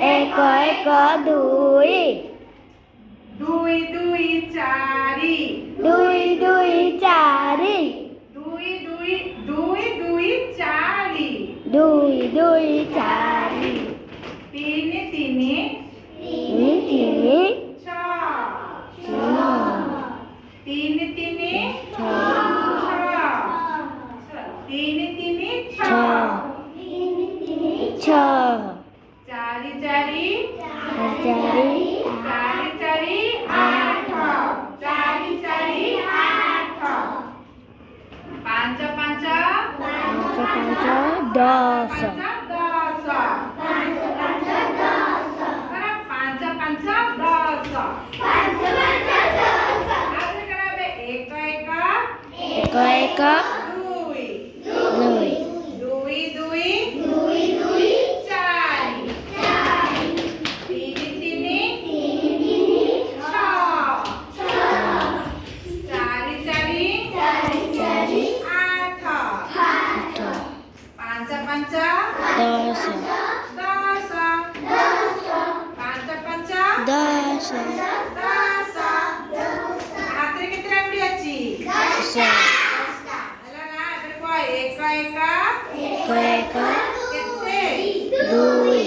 ଏକ ଏକ ଦୁଇ ଦୁଇ ଦୁଇ ଚାରି ଦୁଇ ଦୁଇ ଚାରି ଦୁଇ ଦୁଇ ଦୁଇ ଦୁଇ ଚାରି ଦୁଇ ଦୁଇ ଚାରି ତିନି ତିନି ତିନି ତିନି ତିନି ତିନି ତିନି ତିନି ଚାରି ଚାରି ଚାରି ଚାରି ଆଠ ଚାରି ଚାରି ଆଠ ପାଞ୍ଚ ପାଞ୍ଚ ଦଶ ଦଶ ପାଞ୍ଚ ପାଞ୍ଚ ଦଶ ଏକ ଏକ ଦୁଇ ଦୁଇ ଦୁଇ ଦୁଇ ଦୁଇ ଚାରି ତିନି ତିନି ଚାରି ଚାରି ଆଠ ପାଞ୍ଚ ପାଞ୍ଚ ଦଶ ପାଞ୍ଚ ପାଞ୍ଚ ଦଶ ହାତରେ କେତେ ଆଙ୍ଗୁଠି ଅଛି? ଏକ ଏକ କେତେ? ଦୁଇ